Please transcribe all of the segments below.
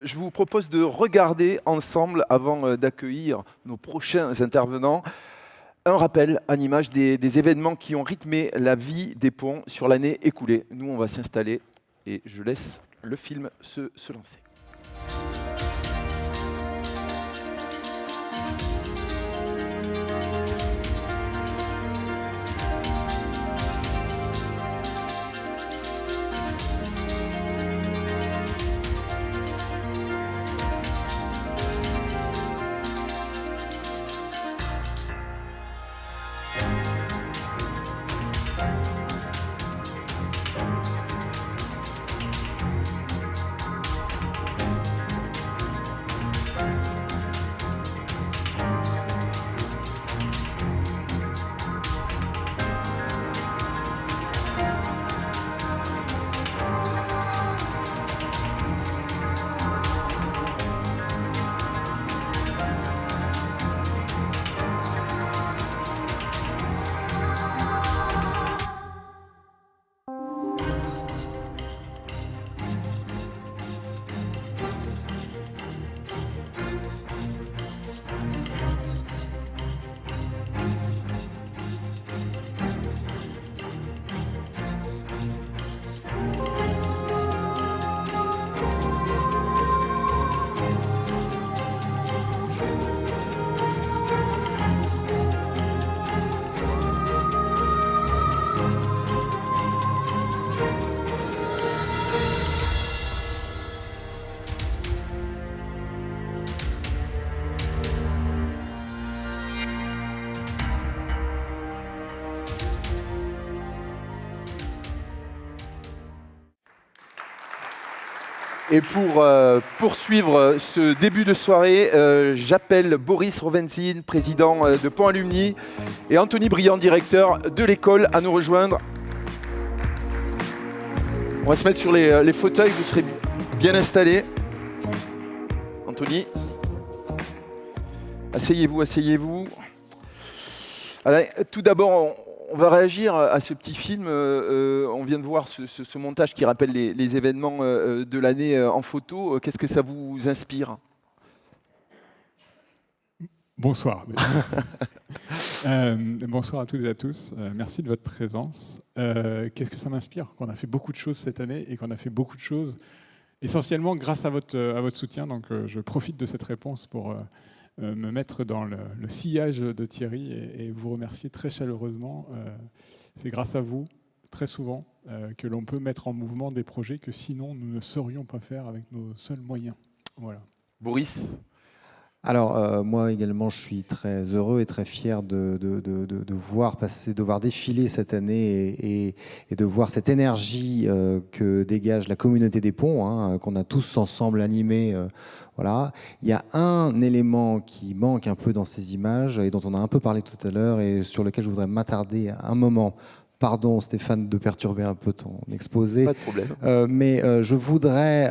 je vous propose de regarder ensemble, avant d'accueillir nos prochains intervenants, un rappel en image des événements qui ont rythmé la vie des ponts sur l'année écoulée. Nous, on va s'installer et je laisse le film se lancer. Et pour poursuivre ce début de soirée, j'appelle Boris Rovenzin, président de Pont Alumni, et Anthony Briand, directeur de l'école, à nous rejoindre. On va se mettre sur les fauteuils, vous serez bien installés. Anthony, asseyez-vous, asseyez-vous. Alors, tout d'abord, on va réagir à ce petit film. On vient de voir ce montage qui rappelle les événements de l'année en photo. Qu'est-ce que ça vous inspire ? Bonsoir. Bonsoir à toutes et à tous. Merci de votre présence. Qu'est-ce que ça m'inspire ? Qu'on a fait beaucoup de choses cette année et qu'on a fait beaucoup de choses essentiellement grâce à votre soutien. Donc je profite de cette réponse pour me mettre dans le sillage de Thierry et vous remercier très chaleureusement. C'est grâce à vous, très souvent, que l'on peut mettre en mouvement des projets que sinon nous ne saurions pas faire avec nos seuls moyens. Voilà. Boris ? Alors, moi également, je suis très heureux et très fier de voir défiler cette année et de voir cette énergie que dégage la communauté des ponts, hein, qu'on a tous ensemble animé. Voilà. Il y a un élément qui manque un peu dans ces images et dont on a un peu parlé tout à l'heure et sur lequel je voudrais m'attarder un moment. Pardon Stéphane de perturber un peu ton exposé. Pas de problème. Mais je voudrais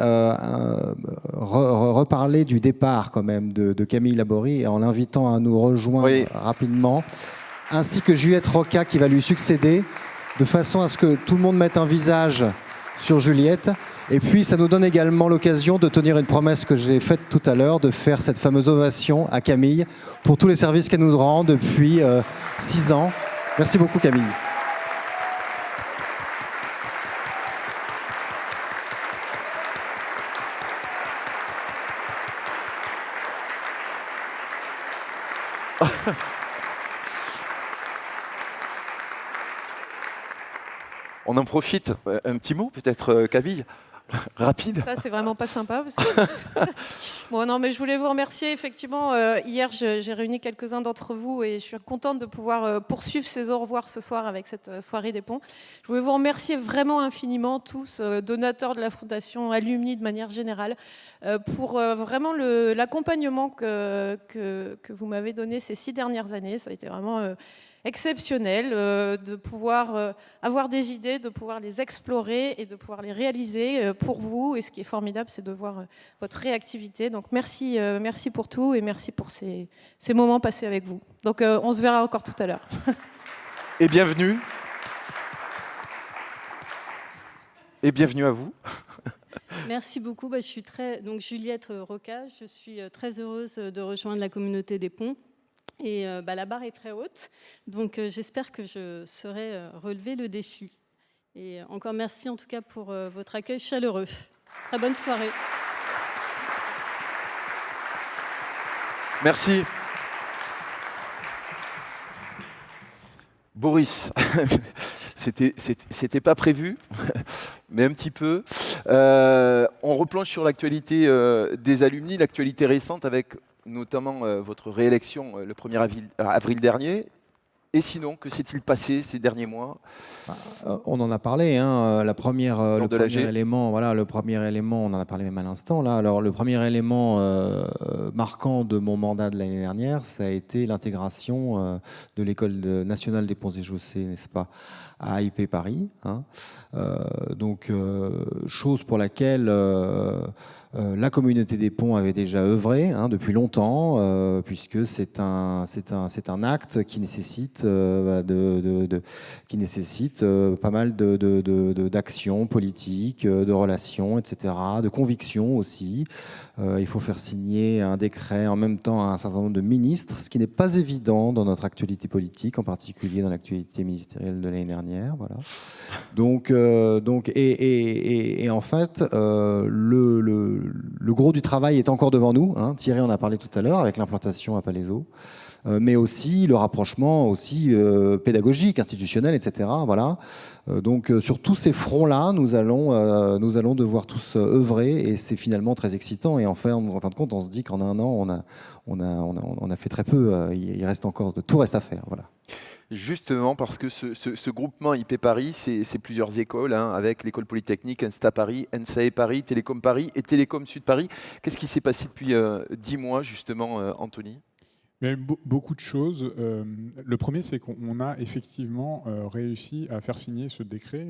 reparler du départ quand même de Camille Laborie en l'invitant à nous rejoindre rapidement, ainsi que Juliette Roca qui va lui succéder, de façon à ce que tout le monde mette un visage sur Juliette. Et puis ça nous donne également l'occasion de tenir une promesse que j'ai faite tout à l'heure, de faire cette fameuse ovation à Camille pour tous les services qu'elle nous rend depuis 6 ans. Merci beaucoup Camille. On en profite. Un petit mot peut-être, Camille ? Rapide. Ça, c'est vraiment pas sympa. Parce que... Bon, non, mais je voulais vous remercier. Effectivement, hier, j'ai réuni quelques-uns d'entre vous et je suis contente de pouvoir poursuivre ces au revoir ce soir avec cette soirée des ponts. Je voulais vous remercier vraiment infiniment, tous, donateurs de la Fondation Alumni de manière générale, pour vraiment l'accompagnement que vous m'avez donné ces 6 dernières années. Ça a été vraiment... exceptionnel de pouvoir avoir des idées, de pouvoir les explorer et de pouvoir les réaliser pour vous. Et ce qui est formidable, c'est de voir votre réactivité. Donc merci, merci pour tout et merci pour ces moments passés avec vous. Donc on se verra encore tout à l'heure. Et bienvenue. Et bienvenue à vous. Merci beaucoup. Je suis donc Juliette Roca, je suis très heureuse de rejoindre la communauté des ponts. Et la barre est très haute, donc j'espère que je saurai relever le défi. Et encore merci en tout cas pour votre accueil chaleureux. Très bonne soirée. Merci. Boris, c'était pas prévu, mais un petit peu. On replonge sur l'actualité des alumni, l'actualité récente avec notamment votre réélection le 1er avril dernier. Et sinon, que s'est-il passé ces derniers mois? On en a parlé, hein, le premier élément, on en a parlé même à l'instant. Là, alors le premier élément marquant de mon mandat de l'année dernière, ça a été l'intégration de l'École nationale des ponts et chaussées, n'est-ce pas, à AIP Paris. Chose pour laquelle la communauté des ponts avait déjà œuvré depuis longtemps, puisque c'est un acte qui nécessite, pas mal d'actions politiques, de relations, etc., de convictions aussi. Il faut faire signer un décret en même temps à un certain nombre de ministres, ce qui n'est pas évident dans notre actualité politique, en particulier dans l'actualité ministérielle de l'année dernière. Voilà. En fait, le gros du travail est encore devant nous. Thierry en a parlé tout à l'heure avec l'implantation à Palaiseau. Mais aussi le rapprochement aussi pédagogique, institutionnel, etc. Voilà. Sur tous ces fronts-là, nous allons devoir tous œuvrer, et c'est finalement très excitant. Et en fin de compte, on se dit qu'en un an, on a fait très peu. Il reste encore tout reste à faire. Voilà. Justement, parce que ce groupement IP Paris, c'est plusieurs écoles, avec l'école polytechnique, Insta Paris, NSAE Paris, Télécom Paris et Télécom Sud Paris. Qu'est-ce qui s'est passé depuis 10 mois, justement, Anthony ? Mais beaucoup de choses. Le premier, c'est qu'on a effectivement réussi à faire signer ce décret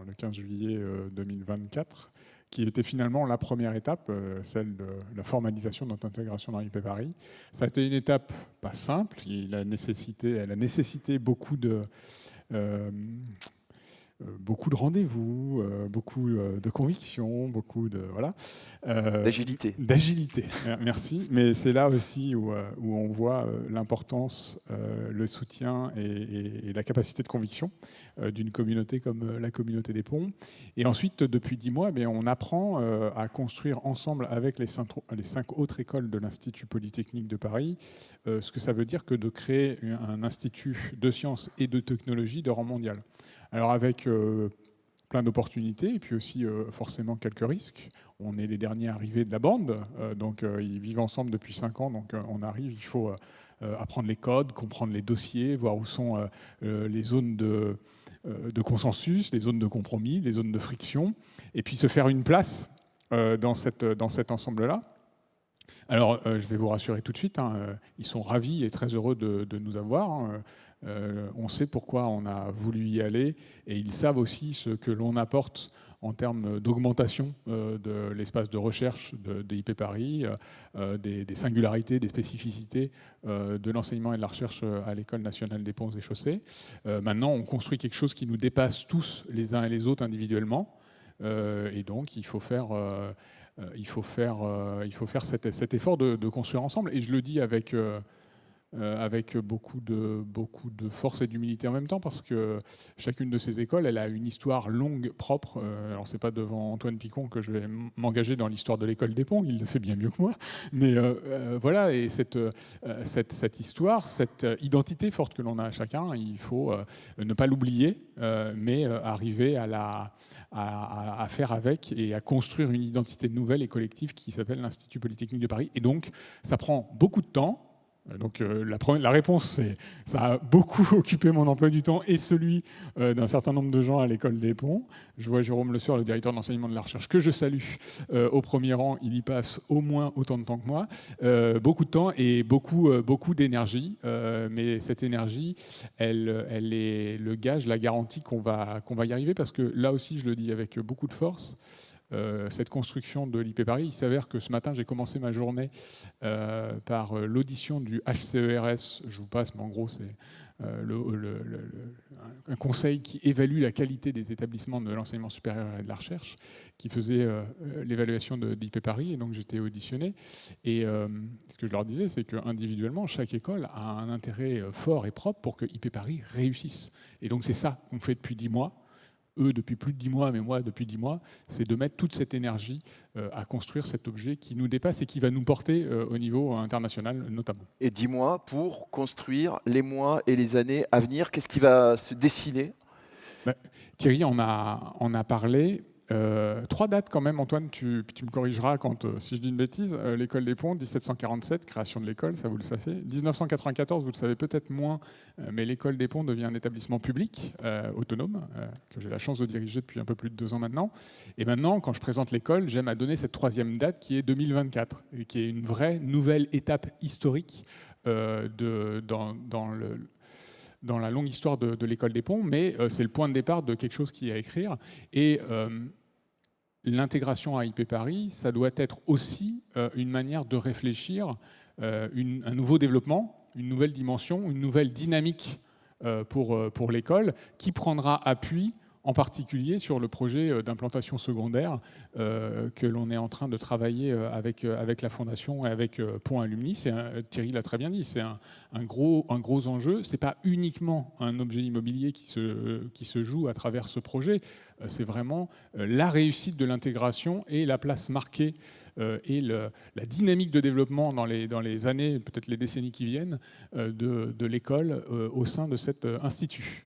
le 15 juillet 2024, qui était finalement la première étape, celle de la formalisation de notre intégration dans IP Paris. Ça a été une étape pas simple. Elle a nécessité beaucoup de rendez-vous, beaucoup de convictions, beaucoup de d'agilité. D'agilité, merci. Mais c'est là aussi où on voit l'importance, le soutien et la capacité de conviction d'une communauté comme la communauté des ponts. Et ensuite, depuis 10 mois, on apprend à construire ensemble avec les 5 autres écoles de l'Institut Polytechnique de Paris ce que ça veut dire que de créer un institut de sciences et de technologie de rang mondial. Alors avec plein d'opportunités et puis aussi forcément quelques risques. On est les derniers arrivés de la bande, donc ils vivent ensemble depuis 5 ans, donc on arrive, il faut apprendre les codes, comprendre les dossiers, voir où sont les zones de consensus, les zones de compromis, les zones de friction, et puis se faire une place dans cet ensemble-là. Alors, je vais vous rassurer tout de suite, ils sont ravis et très heureux de nous avoir. On sait pourquoi on a voulu y aller, et ils savent aussi ce que l'on apporte en termes d'augmentation de l'espace de recherche de IP Paris, des singularités, des spécificités de l'enseignement et de la recherche à l'École nationale des ponts et chaussées. Maintenant, on construit quelque chose qui nous dépasse tous les uns et les autres individuellement, et donc il faut faire cet effort de construire ensemble. Et je le dis avec beaucoup de force et d'humilité en même temps, parce que chacune de ces écoles, elle a une histoire longue, propre. Alors c'est pas devant Antoine Picon que je vais m'engager dans l'histoire de l'école des ponts, il le fait bien mieux que moi, mais voilà, et cette histoire, cette identité forte que l'on a à chacun, il faut ne pas l'oublier, mais arriver à faire avec et à construire une identité nouvelle et collective qui s'appelle l'Institut Polytechnique de Paris. Et donc, ça prend beaucoup de temps. Donc la réponse, c'est ça a beaucoup occupé mon emploi du temps et celui d'un certain nombre de gens à l'école des ponts. Je vois Jérôme Le Sueur, le directeur d'enseignement de la recherche, que je salue au premier rang. Il y passe au moins autant de temps que moi. Beaucoup de temps et beaucoup d'énergie. Mais cette énergie, elle est le gage, la garantie qu'on va y arriver, parce que là aussi, je le dis avec beaucoup de force, cette construction de l'IP Paris. Il s'avère que ce matin, j'ai commencé ma journée par l'audition du HCERS. Je vous passe, mais en gros, c'est un conseil qui évalue la qualité des établissements de l'enseignement supérieur et de la recherche, qui faisait l'évaluation d'IP Paris, et donc j'étais auditionné. Et ce que je leur disais, c'est qu'individuellement, chaque école a un intérêt fort et propre pour que IP Paris réussisse. Et donc c'est ça qu'on fait depuis 10 mois. Eux depuis plus de 10 mois, mais moi depuis 10 mois, c'est de mettre toute cette énergie à construire cet objet qui nous dépasse et qui va nous porter au niveau international notamment. Et 10 mois pour construire les mois et les années à venir. Qu'est-ce qui va se dessiner? Thierry en a parlé. 3 dates quand même, Antoine, tu me corrigeras si je dis une bêtise. L'école des Ponts, 1747, création de l'école, ça vous le savez. 1994, vous le savez peut-être moins, mais l'école des Ponts devient un établissement public, autonome, que j'ai la chance de diriger depuis un peu plus de 2 ans maintenant. Et maintenant, quand je présente l'école, j'aime à donner cette 3e date qui est 2024, et qui est une vraie nouvelle étape historique dans la longue histoire de l'école des Ponts, mais c'est le point de départ de quelque chose qui est à écrire. Et l'intégration à IP Paris, ça doit être aussi une manière de réfléchir un nouveau développement, une nouvelle dimension, une nouvelle dynamique pour l'école, qui prendra appui en particulier sur le projet d'implantation secondaire que l'on est en train de travailler avec la Fondation et avec Pont Alumni. Thierry l'a très bien dit, c'est un gros enjeu. Ce n'est pas uniquement un objet immobilier qui se joue à travers ce projet, c'est vraiment la réussite de l'intégration et la place marquée et la dynamique de développement dans les années, peut-être les décennies qui viennent, de l'école au sein de cet institut.